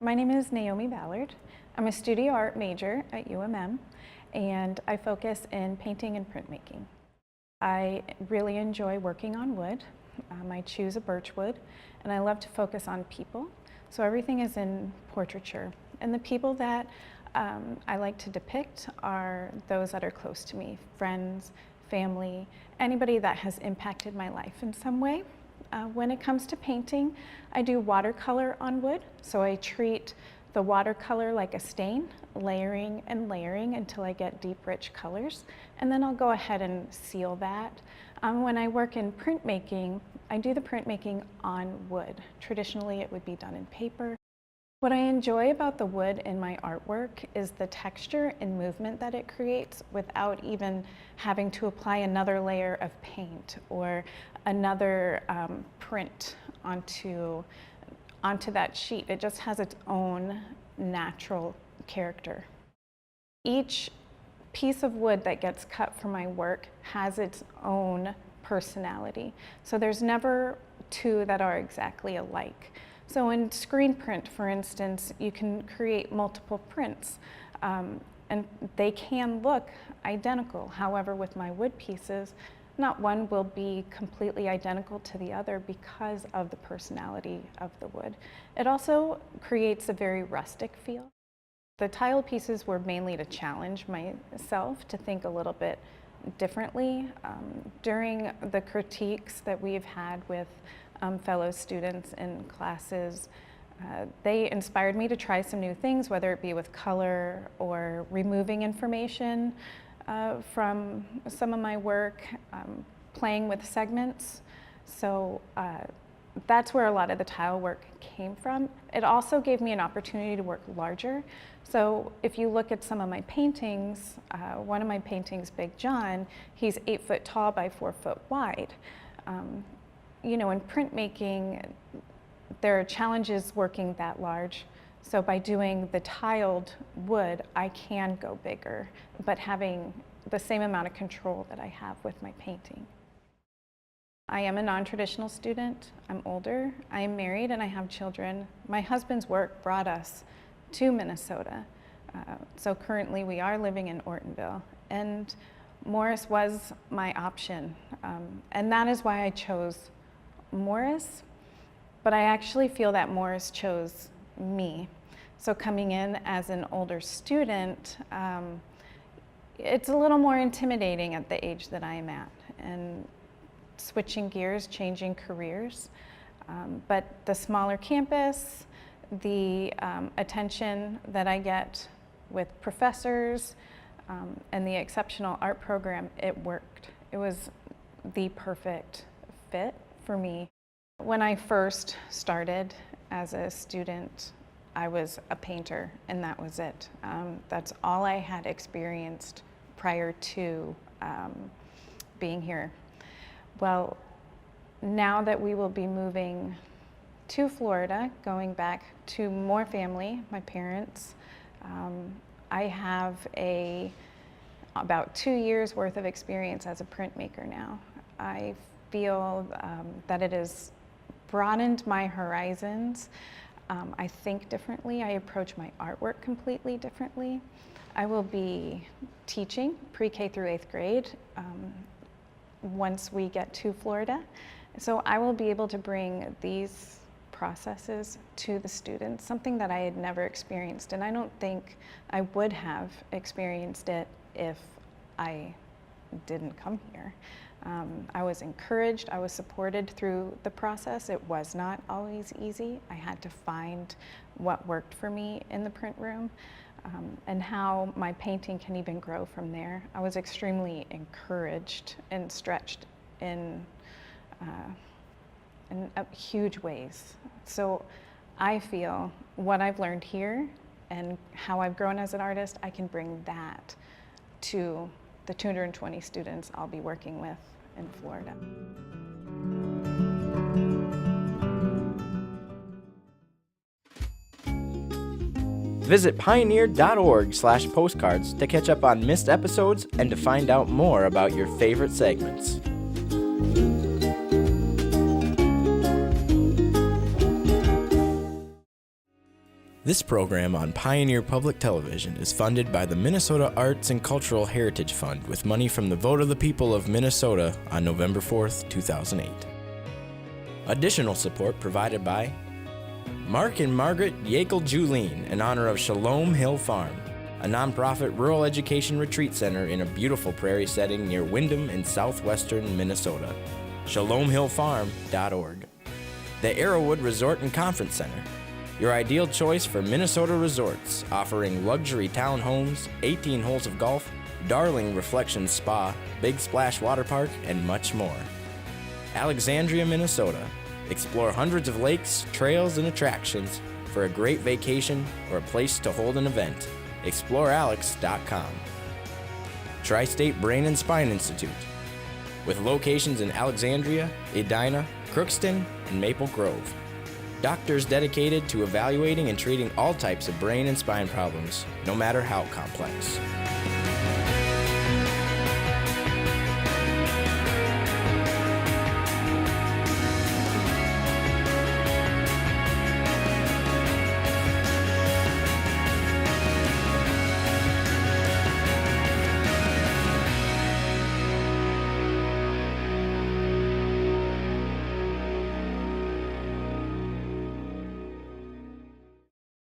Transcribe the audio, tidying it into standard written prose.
My name is Naomi Ballard. I'm a studio art major at UMM, and I focus in painting and printmaking. I really enjoy working on wood. I choose a birch wood, and I love to focus on people. So everything is in portraiture. And the people that I like to depict are those that are close to me, friends, family, anybody that has impacted my life in some way. When it comes to painting, I do watercolor on wood. So I treat the watercolor like a stain, layering and layering until I get deep, rich colors. And then I'll go ahead and seal that. When I work in printmaking, I do the printmaking on wood. Traditionally, it would be done in paper. What I enjoy about the wood in my artwork is the texture and movement that it creates without even having to apply another layer of paint or another print onto that sheet. It just has its own natural character. Each piece of wood that gets cut for my work has its own personality. So there's never two that are exactly alike. So in screen print, for instance, you can create multiple prints and they can look identical. However, with my wood pieces, not one will be completely identical to the other because of the personality of the wood. It also creates a very rustic feel. The tile pieces were mainly to challenge myself to think a little bit differently. During the critiques that we've had with fellow students in classes, they inspired me to try some new things, whether it be with color or removing information from some of my work, playing with segments. So that's where a lot of the tile work came from. It also gave me an opportunity to work larger. So if you look at some of my paintings, one of my paintings, Big John, he's 8 foot tall by 4 foot wide. You know, in printmaking, there are challenges working that large. So by doing the tiled wood, I can go bigger, but having the same amount of control that I have with my painting. I am a non-traditional student. I'm older, I am married, and I have children. My husband's work brought us to Minnesota. So currently we are living in Ortonville, and Morris was my option. And that is why I chose Morris, but I actually feel that Morris chose me. So coming in as an older student, it's a little more intimidating at the age that I am at, and switching gears, changing careers. But the smaller campus, the attention that I get with professors, and the exceptional art program, it worked. It was the perfect fit for me. When I first started as a student, I was a painter, and that was it. That's all I had experienced prior to being here. Well, now that we will be moving to Florida, going back to more family, my parents, I have about 2 years worth of experience as a printmaker now. I feel that it has broadened my horizons. I think differently. I approach my artwork completely differently. I will be teaching pre-K through 8th grade once we get to Florida. So I will be able to bring these processes to the students, something that I had never experienced. And I don't think I would have experienced it if I didn't come here. I was encouraged, I was supported through the process. It was not always easy. I had to find what worked for me in the print room, and how my painting can even grow from there. I was extremely encouraged and stretched in huge ways. So I feel what I've learned here and how I've grown as an artist, I can bring that to the 220 students I'll be working with in Florida. Visit pioneer.org/postcards to catch up on missed episodes and to find out more about your favorite segments. This program on Pioneer Public Television is funded by the Minnesota Arts and Cultural Heritage Fund with money from the vote of the people of Minnesota on November 4th, 2008. Additional support provided by Mark and Margaret Yakel-Julien in honor of Shalom Hill Farm, a nonprofit rural education retreat center in a beautiful prairie setting near Windham in southwestern Minnesota. ShalomHillFarm.org. The Arrowwood Resort and Conference Center, your ideal choice for Minnesota resorts, offering luxury townhomes, 18 holes of golf, Darling Reflections Spa, Big Splash Water Park, and much more. Alexandria, Minnesota. Explore hundreds of lakes, trails, and attractions for a great vacation or a place to hold an event. ExploreAlex.com. Tri-State Brain and Spine Institute, with locations in Alexandria, Edina, Crookston, and Maple Grove. Doctors dedicated to evaluating and treating all types of brain and spine problems, no matter how complex.